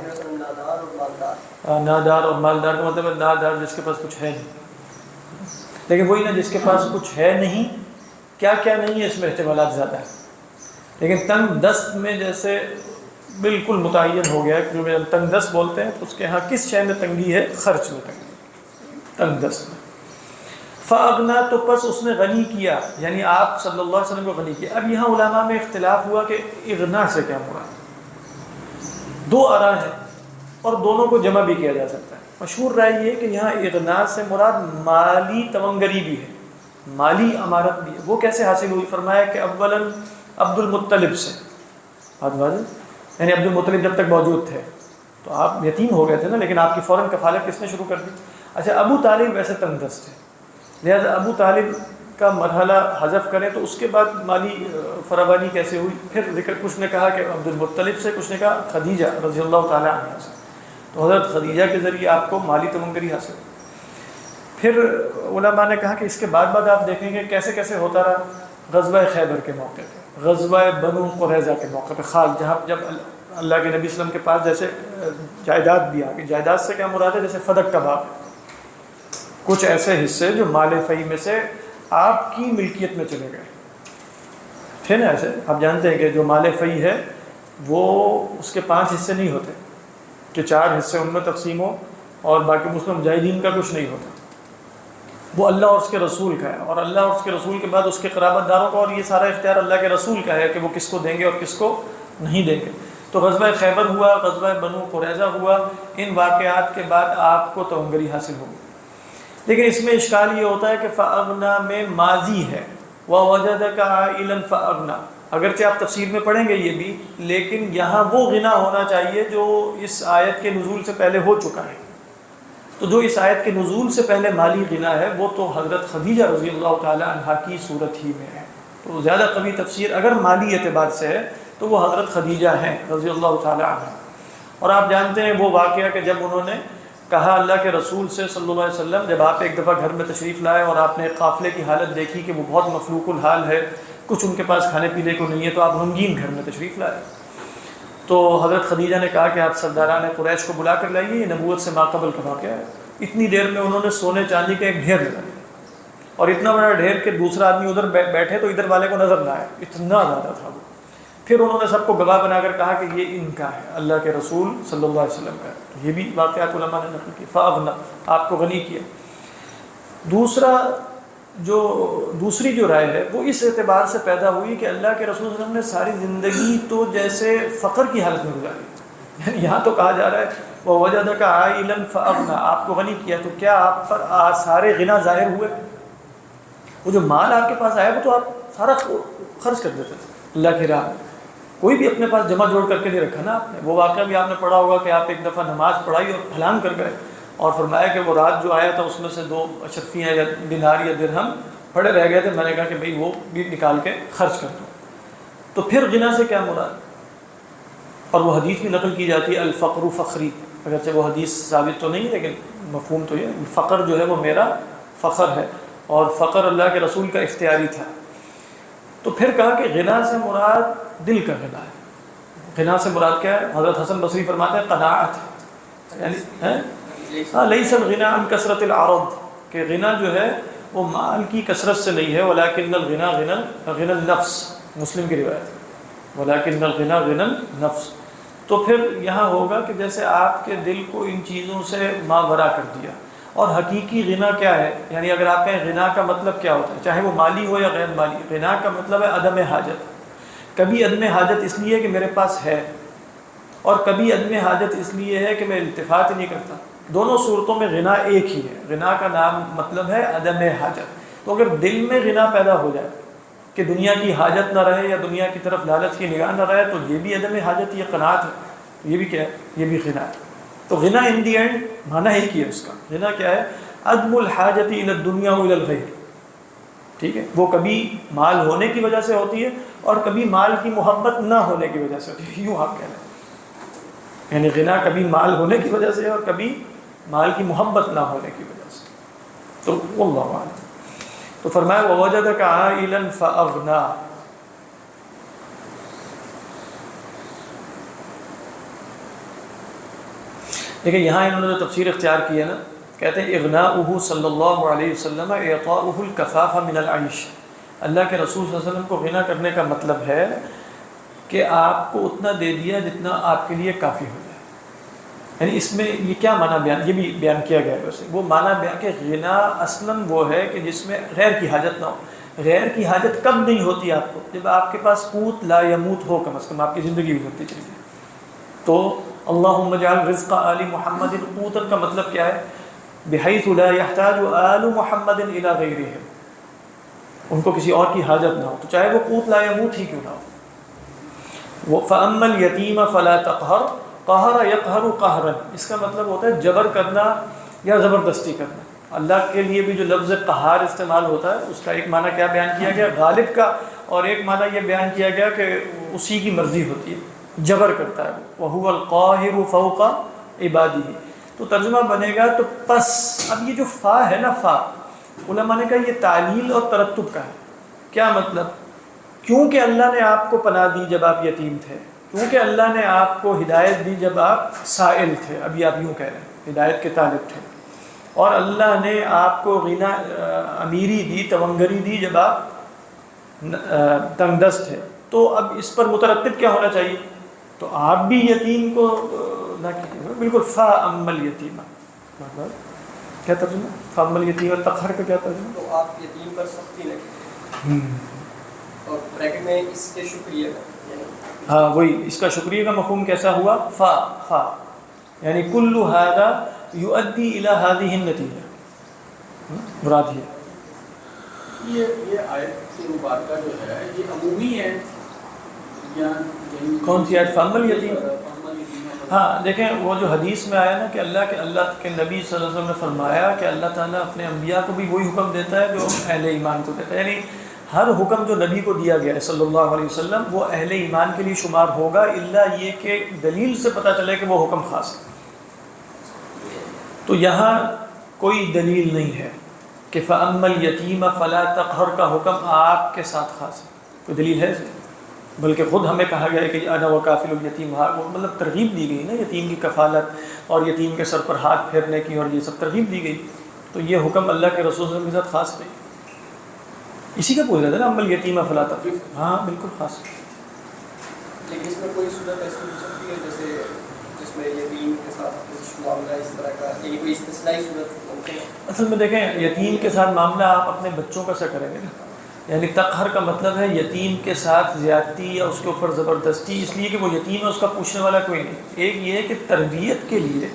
نادار اور مالدار کا مطلب ہے نادار جس کے پاس کچھ ہے نہیں، لیکن وہی نا جس کے پاس کچھ ہے نہیں، کیا کیا نہیں ہے اس میں احتمالات زیادہ ہیں. لیکن تنگ دست میں جیسے بالکل متعین ہو گیا کہ جو تنگ دست بولتے ہیں تو اس کے ہاں کس شے میں تنگی ہے؟ خرچ میں تنگی، تنگ دست میں. فَأَغْنَىٰ، تو پس اس نے غنی کیا، یعنی آپ صلی اللہ علیہ وسلم کو غنی کیا. اب یہاں علماء میں اختلاف ہوا کہ اغنا سے کیا مراد. دو آراء ہیں اور دونوں کو جمع بھی کیا جا سکتا ہے. مشہور رائے یہ کہ یہاں اغنا سے مراد مالی تونگری بھی ہے، مالی امارت بھی ہے. وہ کیسے حاصل ہوئی؟ فرمایا کہ اولاً عبد المطلب سے، یعنی عبد المطلب جب تک موجود تھے تو آپ یتیم ہو گئے تھے نا، لیکن آپ کی فوراً کفالت کس نے شروع کر دی؟ اچھا، ابو طالب ویسے تنگ دست ہے، لہذا ابو طالب کا مرحلہ حذف کریں تو اس کے بعد مالی فراوانی کیسے ہوئی؟ پھر ذکر کچھ نے کہا کہ عبد المطلب سے، کچھ نے کہا خدیجہ رضی اللہ تعالیٰ عنہ سے. تو حضرت خدیجہ کے ذریعے آپ کو مالی تمنگری حاصل. پھر علماء نے کہا کہ اس کے بعد آپ دیکھیں گے کیسے کیسے ہوتا رہا. غزوہ خیبر کے موقع پہ، غزوہ بنو قریظہ کے موقع پہ، جہاں جب اللہ کے نبی صلی اللہ علیہ وسلم کے پاس جیسے جائیداد بھی آ گئی. جائیداد سے کیا مراد ہے؟ جیسے فدق کا باب، کچھ ایسے حصے جو مال فی میں سے آپ کی ملکیت میں چلے گئے تھے نا. ایسے آپ جانتے ہیں کہ جو مال فی ہے وہ اس کے 5 حصے نہیں ہوتے کہ 4 حصے ان میں تقسیم ہو اور باقی مسلم مجاہدین کا کچھ نہیں ہوتا. وہ اللہ اور اس کے رسول کا ہے، اور اللہ اور اس کے رسول کے بعد اس کے قرابت داروں کا، اور یہ سارا اختیار اللہ کے رسول کا ہے کہ وہ کس کو دیں گے اور کس کو نہیں دیں گے. تو غزوہ خیبر ہوا، غزوہ بنو قریظہ ہوا، ان واقعات کے بعد آپ کو تونگری حاصل ہوگی. لیکن اس میں اشکال یہ ہوتا ہے کہ فَأَغْنَىٰ میں ماضی ہے، وَوَجَدَكَ عَائِلًا فَأَغْنَىٰ. اگرچہ آپ تفسیر میں پڑھیں گے یہ بھی، لیکن یہاں وہ غنا ہونا چاہیے جو اس آیت کے نزول سے پہلے ہو چکا ہے. تو جو اس آیت کے نزول سے پہلے مالی غنا ہے وہ تو حضرت خدیجہ رضی اللہ تعالی عنہ کی صورت ہی میں ہے. تو زیادہ قوی تفسیر اگر مالی اعتبار سے ہے تو وہ حضرت خدیجہ ہیں رضی اللہ تعالی عنہ. اور آپ جانتے ہیں وہ واقعہ کہ جب انہوں نے کہا اللہ کے رسول سے صلی اللہ علیہ وسلم، جب آپ ایک دفعہ گھر میں تشریف لائے اور آپ نے قافلے کی حالت دیکھی کہ وہ بہت مفلوق الحال ہے، کچھ ان کے پاس کھانے پینے کو نہیں ہے، تو آپ غمگین گھر میں تشریف لائے. تو حضرت خدیجہ نے کہا کہ آپ سرداران قریش کو بلا کر لائیے، یہ نبوت سے ماقبل کا واقعہ ہے. اتنی دیر میں انہوں نے سونے چاندی کا ایک ڈھیر لگا دیا، اور اتنا بڑا ڈھیر کہ دوسرا آدمی ادھر بیٹھے تو ادھر والے کو نظر نہ آئے، اتنا زیادہ تھا وہ. پھر انہوں نے سب کو گواہ بنا کر کہا کہ یہ ان کا ہے، اللہ کے رسول صلی اللہ علیہ وسلم کا ہے. یہ بھی واقعات علماء نے نقل کی. فَأَغْنَىٰ، آپ کو غنی کیا. دوسری جو رائے ہے وہ اس اعتبار سے پیدا ہوئی کہ اللہ کے رسول صلی اللہ علیہ وسلم نے ساری زندگی تو جیسے فقر کی حالت میں گزاری. یعنی یہاں تو کہا جا رہا ہے وَوَجَدَكَ عَائِلًا فَأَغْنَىٰ، آپ کو غنی کیا، تو کیا آپ پر سارے غنا ظاہر ہوئے؟ وہ جو مال آپ کے پاس آیا وہ تو آپ سارا خرچ کر دیتے تھے اللہ کی راہ میں. کوئی بھی اپنے پاس جمع جوڑ کر کے نہیں رکھا نا آپ نے. وہ واقعہ بھی آپ نے پڑھا ہوگا کہ آپ ایک دفعہ نماز پڑھائی اور پھلانگ کر گئے، اور فرمایا کہ وہ رات جو آیا تھا اس میں سے 2 اشرفیاں یا دینار یا درہم پڑے رہ گئے تھے. میں نے کہا کہ بھئی وہ بھی نکال کے خرچ کر دو. تو پھر غنا سے کیا مراد؟ اور وہ حدیث بھی نقل کی جاتی ہے الفقر فخری، اگرچہ وہ حدیث ثابت تو نہیں لیکن مفہوم تو یہ، فقر جو ہے وہ میرا فخر ہے، اور فقر اللہ کے رسول کا اختیاری تھا. تو پھر کہا کہ غنا سے مراد دل کا غنا ہے. غنا سے مراد کیا ہے؟ حضرت حسن بصری فرماتے ہیں قناعت، یعنی لیس الغنى عن کثرت العرض، کہ غنا جو ہے وہ مال کی کثرت سے نہیں ہے، ولکن الغنى غنى النفس، مسلم کی روایت، ولکن الغنى غنى النفس. تو پھر یہاں ہوگا کہ جیسے آپ کے دل کو ان چیزوں سے ماورا کر دیا. اور حقیقی غنا کیا ہے؟ یعنی اگر آپ کہیں غنا کا مطلب کیا ہوتا ہے، چاہے وہ مالی ہو یا غیر مالی، غنا کا مطلب ہے عدم حاجت. کبھی عدم حاجت اس لیے کہ میرے پاس ہے، اور کبھی عدم حاجت اس لیے ہے کہ میں التفات ہی نہیں کرتا. دونوں صورتوں میں غنا ایک ہی ہے. غنا کا نام مطلب ہے عدم حاجت. تو اگر دل میں غنا پیدا ہو جائے کہ دنیا کی حاجت نہ رہے یا دنیا کی طرف لالچ کی نگاہ نہ رہے، تو یہ بھی عدم حاجت، یہ قناعت ہے. یہ بھی کیا ہے؟ یہ بھی غنا ہے. تو غنا ان دی اینڈ معنی ہی کیا ہے اس کا. غنا کیا ہے؟ عدم الحاجت الی الدنیا و الی الغیر. ٹھیک ہے، وہ کبھی مال ہونے کی وجہ سے ہوتی ہے اور کبھی مال کی محبت نہ ہونے کی وجہ سے ہوتی ہے. یوں آپ کہہ رہے ہیں، یعنی غنا کبھی مال ہونے کی وجہ سے اور کبھی مال کی محبت نہ ہونے کی وجہ سے. تو واللہ اعلم. تو فرمایا ووجدک عائلا فاغنا. دیکھیں یہاں انہوں نے جو تفسیر اختیار کی ہے نا، کہتے ہیں اغناؤہ صلی اللہ علیہ وسلم اعطاؤہ الکفاف من العیش. اللہ کے رسول صلی اللہ علیہ وسلم کو غنا کرنے کا مطلب ہے کہ آپ کو اتنا دے دیا جتنا آپ کے لیے کافی ہو جائے. یعنی اس میں یہ کیا معنی بیان، یہ بھی بیان کیا گیا ہے. ویسے وہ معنی بیان کہ غنا اصلاً وہ ہے کہ جس میں غیر کی حاجت نہ ہو. غیر کی حاجت کب نہیں ہوتی آپ کو؟ جب آپ کے پاس قوت لا یموت ہو، کم از کم آپ کی زندگی گزرتی چلی جائے. تو اللہم اجعل رزق آل محمد قوتا کا مطلب کیا ہے؟ بحیث لا یحتاج آل محمد الی غیرہم، ان کو کسی اور کی حاجت نہ ہو، تو چاہے وہ قوت لا یموت ہی کیوں نہ ہو. فَأَمَّا الْيَتِيمَ فَلَا تَقْهَرْ قَهَرَ يَقْهَرُ قَهْرًا. اس کا مطلب ہوتا ہے جبر کرنا یا زبردستی کرنا. اللہ کے لیے بھی جو لفظ قہار استعمال ہوتا ہے اس کا ایک معنی کیا بیان کیا گیا؟ غالب کا. اور ایک معنی یہ بیان کیا گیا کہ اسی کی مرضی ہوتی ہے، جبر کرتا ہے. وَهُوَ الْقَاهِرُ فَوْقَ عِبَادِهِ. تو ترجمہ بنے گا تو پس. اب یہ جو فا ہے نا، فا علماء نے کہا یہ تعلیل اور ترتب کا ہے. کیا مطلب؟ کیونکہ اللہ نے آپ کو پناہ دی جب آپ یتیم تھے، کیونکہ اللہ نے آپ کو ہدایت دی جب آپ سائل تھے، ابھی آپ یوں کہہ رہے ہیں ہدایت کے طالب تھے، اور اللہ نے آپ کو غنا امیری دی، تونگری دی جب آپ تنگ دست تھے. تو اب اس پر مترتب کیا ہونا چاہیے؟ تو آپ بھی یتیم کو نہ کیجیے. بالکل. فا اما الیتیم، کیا ترجمہ؟ فا اما الیتیم التقہر کا کیا ترجمہ؟ تو آپ یتیم پر سختی نہ کریں. اور بریکٹ میں اس کے شکریہ کا، ہاں وہی اس کا شکریہ کا مفہوم کیسا ہوا؟ فا. فا یعنی کل ھذا یؤدی الی ھذہ النتیجہ. مراد یہ آیت کی مبارکہ جو ہے یہ عمومی ہے یا کون سی آیت؟ فَأَمَّا الْيَتِيمَ. ہاں دیکھیں وہ جو حدیث میں آیا نا کہ اللہ کے نبی صلی اللہ علیہ وسلم نے فرمایا کہ اللہ تعالیٰ اپنے انبیاء کو بھی وہی حکم دیتا ہے جو اہل ایمان کو دیتا ہے. یعنی ہر حکم جو نبی کو دیا گیا ہے صلی اللہ علیہ وسلم وہ اہل ایمان کے لیے شمار ہوگا، الا یہ کہ دلیل سے پتہ چلے کہ وہ حکم خاص ہے. تو یہاں کوئی دلیل نہیں ہے کہ فَأَمَّا الْيَتِيمَ فَلَا تَقْهَرْ کا حکم آپ کے ساتھ خاص ہے. کوئی دلیل ہے؟ بلکہ خود ہمیں کہا گیا ہے کہ انا وکافل الیتیم، مطلب ترغیب دی گئی نا یتیم کی کفالت اور یتیم کے سر پر ہاتھ پھیرنے کی، اور یہ سب ترغیب دی گئی. تو یہ حکم اللہ کے رسول صلی اللہ علیہ وسلم کے ساتھ خاص نہیں. اسی کا پوچھ رہا تھا نا اما الیتیم فلا تقہر. ہاں بالکل خاص ہے. لیکن اس میں کوئی صورت ایسی ہو سکتی ہے جیسے جس میں یتیم کے ساتھ کچھ معاملہ اس طرح کا، یعنی کوئی استثنائی صورت ممکن ہے؟ اصل میں دیکھیں یتیم کے ساتھ معاملہ آپ اپنے بچوں کا سے کریں گے نا. یعنی تقہر کا مطلب ہے یتیم کے ساتھ زیادتی یا اس کے اوپر زبردستی، اس لیے کہ وہ یتیم ہے، اس کا پوچھنے والا کوئی نہیں. ایک یہ ہے کہ تربیت کے لیے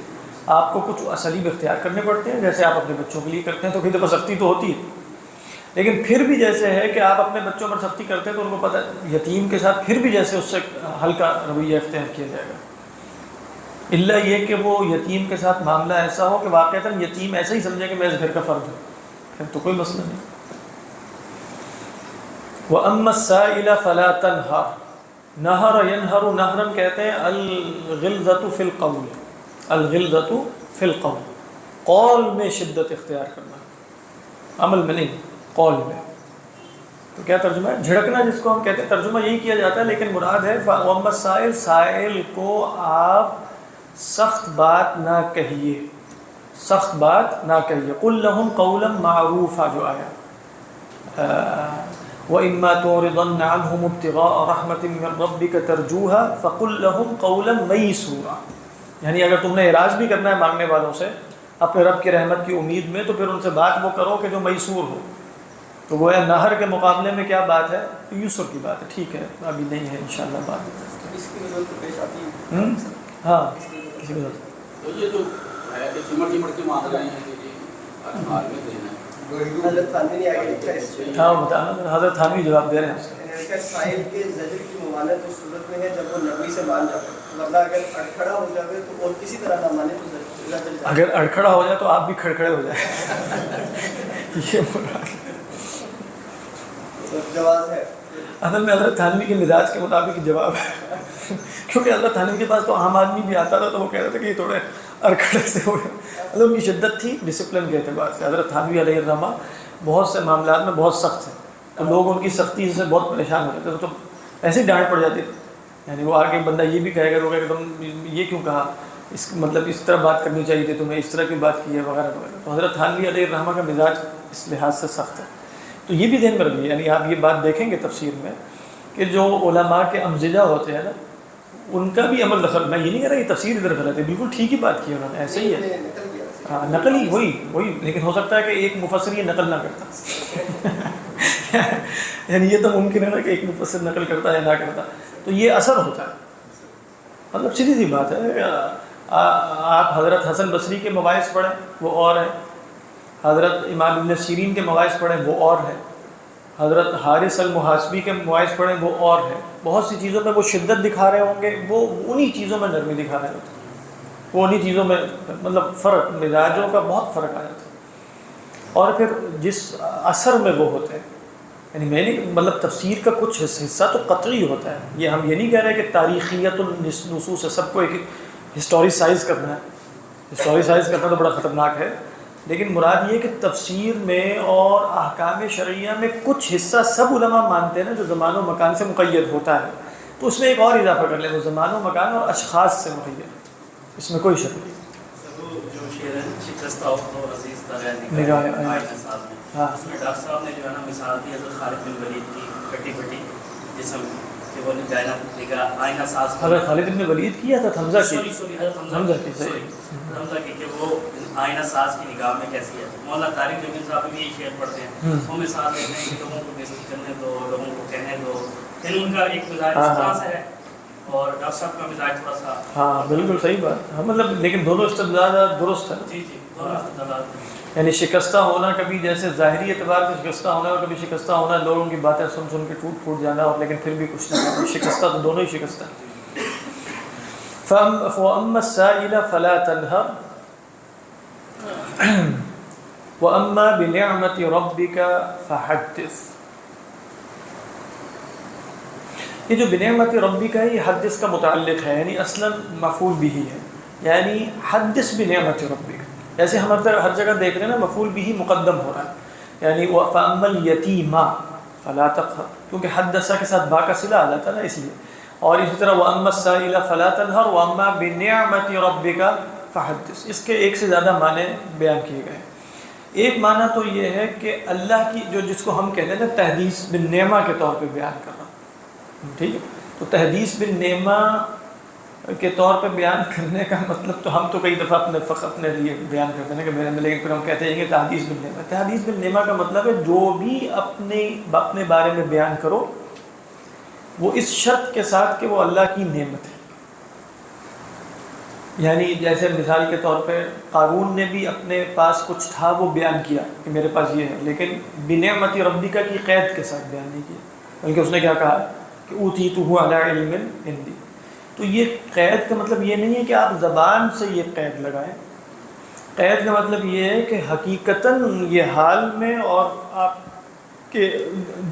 آپ کو کچھ اسالیب اختیار کرنے پڑتے ہیں، جیسے آپ اپنے بچوں کے لیے کرتے ہیں تو کسی دفعہ سختی تو ہوتی ہے، لیکن پھر بھی جیسے ہے کہ آپ اپنے بچوں پر سختی کرتے ہیں تو ان کو پتہ ہے یتیم کے ساتھ پھر بھی جیسے اس سے ہلکا رویہ اختیار کیا جائے گا. الا یہ کہ وہ یتیم کے ساتھ معاملہ ایسا ہو کہ واقعتاً یتیم ایسا ہی سمجھے کہ میں اس گھر کا فرد ہوں، پھر تو کوئی مسئلہ نہیں. وَأَمَّا السَّائِلَ فَلَا تَنْهَرْ. نہر ینہر، نہرن کہتے ہیں الغلظۃ فی القول. الغلظۃ فی القول، قول میں شدت اختیار کرنا، عمل میں نہیں، قول میں. تو کیا ترجمہ ہے؟ جھڑکنا جس کو ہم کہتے ہیں، ترجمہ یہی کیا جاتا ہے، لیکن مراد ہے وَأَمَّا السَّائِلَ، سائل کو آپ سخت بات نہ کہیے، سخت بات نہ کہیے. قُل لَّهُمْ قَوْلًا مَّعْرُوفًا جو آیا وَإِمَّا تُعْرِضَنَّ عَنْهُمُ ابْتِغَاءَ رَحْمَةٍ مِّن رَّبِّكَ تَرْجُوهَا فَقُل لَّهُمْ قَوْلًا مَّيْسُورًا، یعنی اگر تم نے اعراض بھی کرنا ہے مانگنے والوں سے اپنے رب کی رحمت کی امید میں، تو پھر ان سے بات وہ کرو کہ جو میسور ہو. تو گویا نہر کے مقابلے میں کیا بات ہے؟ یسر کی بات ہے. ٹھیک ہے، ابھی نہیں ہے انشاءاللہ بات. اس کی ضرورت پیش آتی ہے. ہاں کسی کو ضرورت. تو یہ جو ہے کہ چمٹ کے مانگ رہے ہیں کہ جی حال میں دینا ہے. حضرت تھانوی نے آگے لکھا ہے اس میں، ہاں بتانا، حضرت تھانوی جواب دے رہے ہیں. کہ سائل کے زجر کی ممانعت اس صورت میں ہے جب وہ نرمی سے مان جائے، ورنہ اگر اڑکھڑا ہو جائے تو اور کسی طرح نہ مانے تو زجر جائے. اگر اڑکھڑا ہو جائے تو آپ بھی کھڑکھڑے ہو جائیں. یہ جواز ہے. اصل میں حضرت تھانوی کے مزاج کے مطابق جواب ہے، کیونکہ حضرت تھانوی کے پاس تو عام آدمی بھی آتا تھا تو وہ کہہ رہے تھے کہ یہ تھوڑے اڑکھڑے سے ہو گئے. مطلب ان کی شدت تھی ڈسپلن کے اعتبار سے. حضرت تھانوی علیہ الرحمہ بہت سے معاملات میں بہت سخت ہیں، تو لوگ ان کی سختی سے بہت پریشان ہو جاتے تھے، تو ایسے ہی ڈانٹ پڑ جاتی تھی. یعنی وہ آگے بندہ یہ بھی کہے گا تو کہ تم یہ کیوں کہا، اس مطلب اس طرح بات کرنی چاہیے تھی تمہیں، اس طرح کی بات کی ہے وغیرہ وغیرہ. تو حضرت تھانوی علیہ الرحمہ کا مزاج اس لحاظ سے سخت ہے. تو یہ بھی ذہن میں رکھیے، یعنی آپ یہ بات دیکھیں گے تفسیر میں کہ جو علماء کے امزجہ ہوتے ہیں نا، ان کا بھی عمل دخل. میں یہ نہیں کہہ رہا کہ تفسیر ادھر غلط ہے، بالکل ٹھیک ہی بات کی ہے انہوں نے، ایسے ہی ہے. ہاں نقل ہی وہی، لیکن ہو سکتا ہے کہ ایک مفسر یہ نقل نہ کرتا. یعنی یہ تو ممکن ہے نا کہ ایک مفسر نقل کرتا ہے نہ کرتا، تو یہ اثر ہوتا ہے. مطلب سیدھی سی بات ہے. آپ حضرت حسن بصری کے مباحث پڑھیں وہ اور ہے، حضرت امام ابن سیرین کے مباحث پڑھیں وہ اور ہے، حضرت حارث المحاسبی کے مباحث پڑھیں وہ اور ہے. بہت سی چیزوں میں وہ شدت دکھا رہے ہوں گے، وہ انہی چیزوں میں نرمی دکھا رہے ہوتے ہیں. وہ انہی چیزوں میں مطلب فرق، مزاجوں کا بہت فرق آ جاتا ہے. اور پھر جس اثر میں وہ ہوتے ہیں، یعنی میں نہیں مطلب تفسیر کا کچھ حصہ تو قطعی ہوتا ہے. یہ ہم یہ نہیں کہہ رہے کہ تاریخیت النصوص ہے، سب کو ایک ہسٹوریسائز کرنا ہے. ہسٹوریسائز کرنا تو بڑا خطرناک ہے، لیکن مراد یہ کہ تفسیر میں اور احکام شرعیہ میں کچھ حصہ سب علماء مانتے ہیں نا جو زمان و مکان سے مقید ہوتا ہے. تو اس میں ایک اور اضافہ کر لیں، وہ زمان و مکان اور اشخاص سے مقید ہے، اس میں کوئی شک نہیں. جو شعر ہے شکستہ اور عزیز طرح نگاہ آئینہ ساز میں، ہاں اس میں ڈاکٹر صاحب نے جو ہے نا مثال دی حضرت خالد بن ولید کی کٹی پٹی جسم کہ وہ نگاہ آئینہ ساز. حضرت خالد بن ولید کی یا حضرت حمزہ کی؟ حمزہ کی. حمزہ کی کہ وہ آئینہ ساز کی نگاہ میں کیسی ہے. مولانا طارق جمیل صاحب بھی یہی شعر پڑھتے ہیں، وہ مثال دیتے ہیں کہ لوگوں کو بےزتی کرنے دو، لوگوں کو کہنے دو. یعنی ان کا ایک مزاج اس طرح سے ہے اور ڈاکٹر صاحب کا مزاج تھوڑا سا. ہاں بالکل صحیح بات. ہاں مطلب لیکن دونوں استدلال درست ہے. جی دونوں استدلالات. یعنی شکستہ ہونا کبھی جیسے ظاہری اعتبار سے شکستہ ہونا اور کبھی شکستہ ہونا لوگوں کی باتیں سن سن کے ٹوٹ پھوٹ جانا، اور لیکن پھر بھی کچھ نہیں شکستہ تو دونوں ہی شکستہ. فَأَمَّا السَّائِلَ فَلَا تَنْهَرْ وَأَمَّا بِنِعْمَةِ رَبِّكَ فَحَدِّثْ. یہ جو بنعمت ربی کا ہے یہ حدث کا متعلق ہے، یعنی اصلاً مفعول بھی ہے، یعنی حدث بنعمت ربی کا. جیسے ہم ہر جگہ دیکھ رہے ہیں نا مفعول بھی مقدم ہو رہا ہے، یعنی فَأَمَّا الْيَتِيمَ فَلَا تَقْهَرْ، کیونکہ حدث کے ساتھ با کا صلہ آ جاتا ہے نا اس لیے. اور اسی طرح وَأَمَّا السَّائِلَ فَلَا تَنْهَرْ وَأَمَّا بِنِعْمَةِ رَبِّكَ فَحَدِّثْ. اس کے ایک سے زیادہ معنی بیان کیے گئے. ایک معنی تو یہ ہے کہ اللہ کی جو جس کو ہم کہتے ہیں نا تحدیث بالنعمہ کے طور پہ بیان کرنا، ٹھیک ہے. تو تحدیث بالنعمہ کے طور پہ بیان کرنے کا مطلب تو ہم تو کئی دفعہ اپنے لیے بیان کرتے ہیں کہ میرے میں، لیکن پھر ہم کہتے ہیں کہ تحدیث بالنعمہ. تحدیث بالنعمہ کا مطلب ہے جو بھی اپنے بارے میں بیان کرو وہ اس شرط کے ساتھ کہ وہ اللہ کی نعمت ہے. یعنی جیسے مثال کے طور پہ قارون نے بھی اپنے پاس کچھ تھا وہ بیان کیا کہ میرے پاس یہ ہے، لیکن بنعمت ربک کی قید کے ساتھ بیان نہیں کیا، بلکہ اس نے کیا کہا کہ اوتیتہ علی علم عندی. تو یہ قید کا مطلب یہ نہیں ہے کہ آپ زبان سے یہ قید لگائیں. قید کا مطلب یہ ہے کہ حقیقتاً یہ حال میں اور آپ کے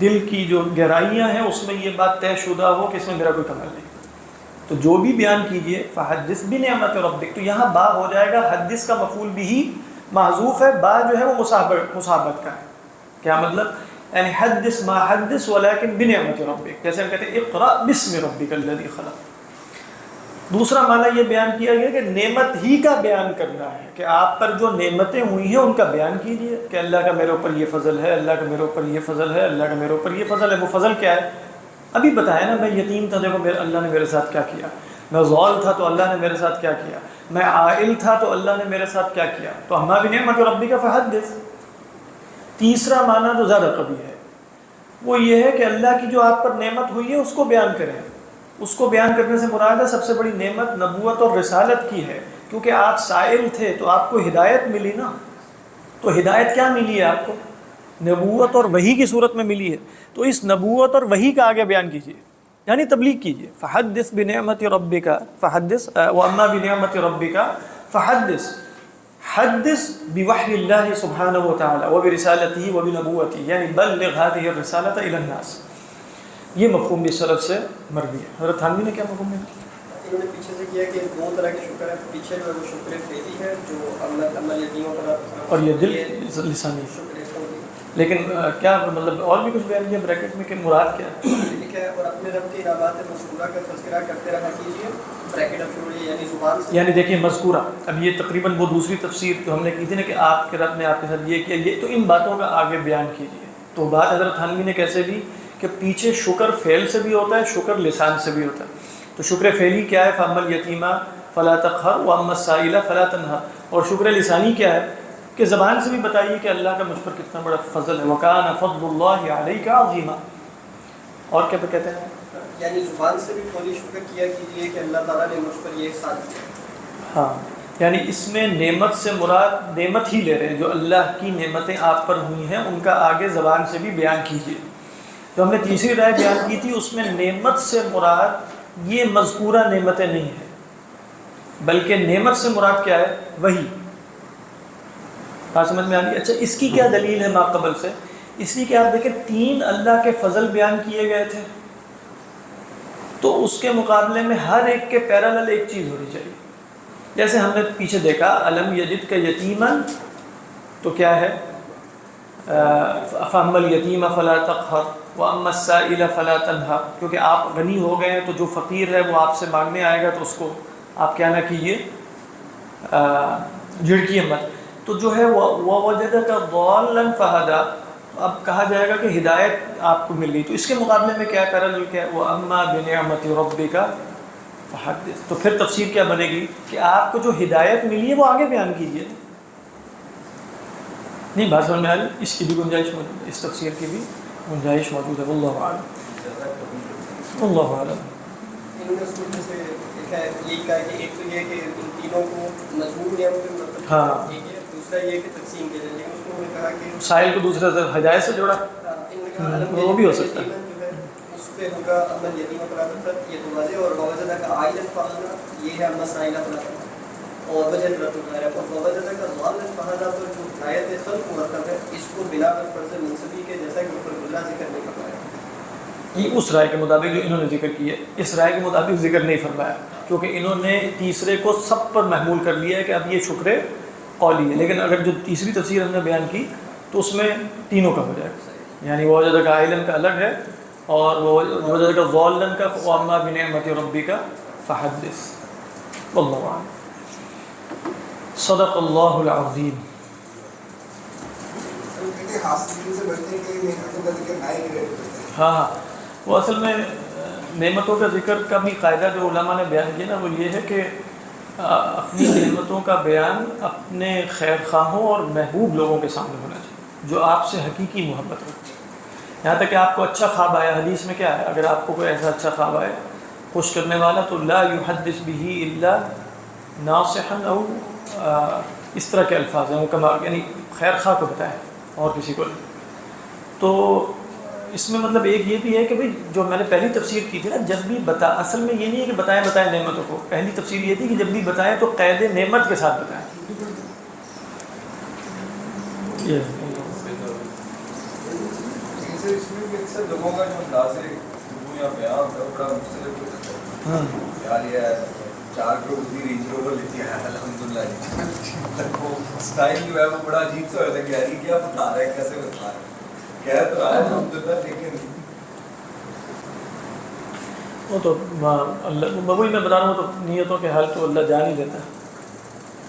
دل کی جو گہرائیاں ہیں اس میں یہ بات طے شدہ ہو کہ اس میں میرا کوئی کمال نہیں. تو جو بھی بیان کیجئے فحدث بنعمت ربک. تو یہاں با ہو جائے گا، حدث کا مفعول بھی محذوف ہے، با جو ہے وہ مصاحبت کا ہے. کیا مطلب؟ یعنی حدث ما حدث ولكن بنعمت ربک. جیسے ہم کہتے ہیں اقرأ باسم ربک الذی خلق. دوسرا معنی یہ بیان کیا گیا کہ نعمت ہی کا بیان کرنا ہے، کہ آپ پر جو نعمتیں ہوئی ہیں ان کا بیان کیجیے کہ اللہ کا میرے اوپر یہ فضل ہے، اللہ کا میرے اوپر یہ فضل ہے، اللہ کا میرے اوپر یہ فضل ہے۔ وہ فضل کیا ہے؟ ابھی بتایا نا، میں یتیم تھا، دیکھو اللہ نے میرے ساتھ کیا کیا، میں ضال تھا تو اللہ نے میرے ساتھ کیا کیا، میں عائل تھا تو اللہ نے میرے ساتھ کیا کیا۔ تو اما بنعمت ربک فحدث۔ تیسرا معنی جو زیادہ قوی ہے وہ یہ ہے کہ اللہ کی جو آپ پر نعمت ہوئی ہے اس کو بیان کریں۔ اس کو بیان کرنے سے مراد ہے سب سے بڑی نعمت نبوت اور رسالت کی ہے، کیونکہ آپ سائل تھے تو آپ کو ہدایت ملی نا۔ تو ہدایت کیا ملی ہے آپ کو؟ نبوت اور وحی کی صورت میں ملی ہے۔ تو اس نبوت اور وحی کا آگے بیان کیجیے، یعنی تبلیغ کیجیے۔ فحدث بنعمت ربک فحدث واما بنعمت ربک فحدث، حدث بوحی اللہ سبحانہ وتعالی وبرسالتہ وبنبوتہ، یعنی بلغ هذه الرسالۃ الی الناس۔ یہ مفہوم بھی سلف سے مروی ہے۔ حضرت تھانوی نے کیا مفہوم ہے؟ انہوں نے پیچھے سے کیا کہ دو طرح کے شکر ہے، پیچھے جو ہے وہ شکر فعلی ہے جو عمل یتیموں پر، اور یہ دل لسانی۔ شکر لیکن کیا مطلب اور بھی کچھ بیان کیا بریکٹ میں کہ مراد کیا ہے؟ لکھا ہے اور اپنے رب کے انعامات مذکورہ کا تذکرہ کرتے رہا کیجیے، بریکٹ اب چھوڑیے، یعنی زبان سے، یعنی دیکھیے مذکورہ، اب یہ تقریباً وہ دوسری تفسیر جو ہم نے کی تھی نا کہ آپ کے رب نے آپ کے ساتھ یہ کیا، یہ تو ان باتوں کا آگے بیان کیجیے۔ تو بات حضرت تھانوی نے کیسے لی کہ پیچھے شکر فعل سے بھی ہوتا ہے، شکر لسان سے بھی ہوتا ہے۔ تو شکر فعلی کیا ہے؟ فَأَمَّا الْيَتِيمَ فَلَا تَقْهَرْ وَأَمَّا السَّائِلَ فَلَا تَنْهَرْ۔ اور شکر لسانی کیا ہے کہ زبان سے بھی بتائیے کہ اللہ کا مجھ پر کتنا بڑا فضل ہے، وَكَانَ فَضْلُ اللَّهِ عَلَيْكَ عَظِيمًا۔ اور کیا کہتے ہیں؟ یعنی زبان سے بھی قولی شکر کیا کیجیے کہ اللہ تعالیٰ نے مجھ پر یہ احسان کیا۔ ہاں، یعنی اس میں نعمت سے مراد نعمت ہی لے رہے ہیں، جو اللہ کی نعمتیں آپ پر ہوئی ہیں ان کا آگے زبان سے بھی بیان کیجیے۔ جو ہم نے تیسری رائے بیان کی تھی اس میں نعمت سے مراد یہ مذکورہ نعمتیں نہیں ہیں، بلکہ نعمت سے مراد کیا ہے؟ وہی۔ بات سمجھ میں آ گئی؟ اچھا، اس کی کیا دلیل ہے ما قبل سے؟ اس لیے کہ آپ دیکھیں 3 اللہ کے فضل بیان کیے گئے تھے، تو اس کے مقابلے میں ہر ایک کے پیرالل ایک چیز ہونی چاہیے۔ جیسے ہم نے پیچھے دیکھا الم یجد کا یتیمن، تو کیا ہے؟ فَأَمَّا الْيَتِيمَ فَلَا تَقْهَرْ وَأَمَّا السَّائِلَ فَلَا تَنْهَرْ، کیونکہ آپ غنی ہو گئے ہیں تو جو فقیر ہے وہ آپ سے مانگنے آئے گا تو اس کو آپ کیا نہ کیجیے، جھڑکیے مت۔ تو جو ہے وَوَجَدَكَ ضَالًّا فَهَدَىٰ، اب کہا جائے گا کہ ہدایت آپ کو مل گئی، تو اس کے مقابلے میں کیا پیرالل کیا ہے؟ وَأَمَّا بِنِعْمَةِ رَبِّكَ فحدث۔ تو پھر تفسیر کیا بنے گی کہ آپ کو جو ہدایت ملی ہے وہ آگے بیان کیجیے۔ نہیں بات سمجھ میں آ رہی؟ اس کی بھی گنجائش موجود ہے، اس تفسیر کی بھی گنجائش موجود ہے۔ واللہ اعلم، واللہ اعلم۔ انہوں نے اس میں سے لکھا ہے، یہ کہا کہ ایک تو یہ کہ ان تینوں کو مضمون نعمت میں مطلب ہاں، ایک ہے، دوسرا یہ کہ تقسیم کے لیے، لیکن اس کو انہوں نے کہا کہ سائل کو دوسرے سے ہدایت سے جوڑا، وہ بھی ہو سکتا ہے۔ اس پہ ہوگا عمل یتیم فلاح، یہ تو واضح، اور ووجدہ کا عائلن فہدا، یہ ہے اما سائلہ فلاح، اور وجہ رت الخیر، اور ووجدہ کا ضالن فہدا پر جو ہدایت خلق مرتب ہے، اس کو بنا کر فرض منصبی کے جیسا کہ اوپر گزرا ذکر نہیں فرمایا۔ یہ اس رائے کے مطابق جو انہوں نے ذکر کی ہے، اس رائے کے مطابق ذکر نہیں فرمایا، کیونکہ انہوں نے تیسرے کو سب پر محمول کر لیا ہے کہ اب یہ شکر قولی ہے۔ لیکن اگر جو تیسری تفسیر ہم نے بیان کی تو اس میں تینوں کا ہو جائے گا، یعنی وجدہ کا عائلن کا الگ ہے اور وجدہ کا ضالن کا واما بنعمت ربک فحدث۔ واللہ اعلم۔ صدق اللہ العظیم۔ ہاں، وہ اصل میں نعمتوں کا ذکر کا بھی قاعدہ جو علماء نے بیان کیا نا وہ یہ ہے کہ اپنی نعمتوں کا بیان اپنے خیر خواہوں اور محبوب لوگوں کے سامنے ہونا چاہیے جو آپ سے حقیقی محبت رکھتے ہیں۔ یہاں تک کہ آپ کو اچھا خواب آیا، حدیث میں کیا ہے، اگر آپ کو کوئی ایسا اچھا خواب آئے خوش کرنے والا تو لا یحدث به الا ناصحا او اس طرح کے الفاظ ہیں، وہ یعنی خیر خواہ کو بتائیں اور کسی کو نہیں۔ تو اس میں مطلب ایک یہ بھی ہے کہ بھئی جو میں نے پہلی تفسیر کی تھی نا، جب بھی اصل میں یہ نہیں ہے کہ بتائیں نعمتوں کو، پہلی تفسیر یہ تھی کہ جب بھی بتائیں تو قید نعمت کے ساتھ بتائیں۔ اس میں بھی اکثر لوگوں کا جو انداز گفتگو یا بیان ہوتا ہے بڑا مختلف ہوتا ہے۔ خیال یہ ہے 4 کروڑ کی رینج روور لیتی ہے الحمدللہ جی، وہ اسٹائل جو ہے وہ بڑا عجیب سا ہوتا ہے کہ یار یہ کیا بتا رہا ہے، کیسے بتا رہا ہے، کہہ تو رہا ہے الحمدللہ، لیکن وہ تو اللہ وہی میں بتا رہا ہوں، تو نیتوں کے حل تو اللہ جان ہی دیتا ہے.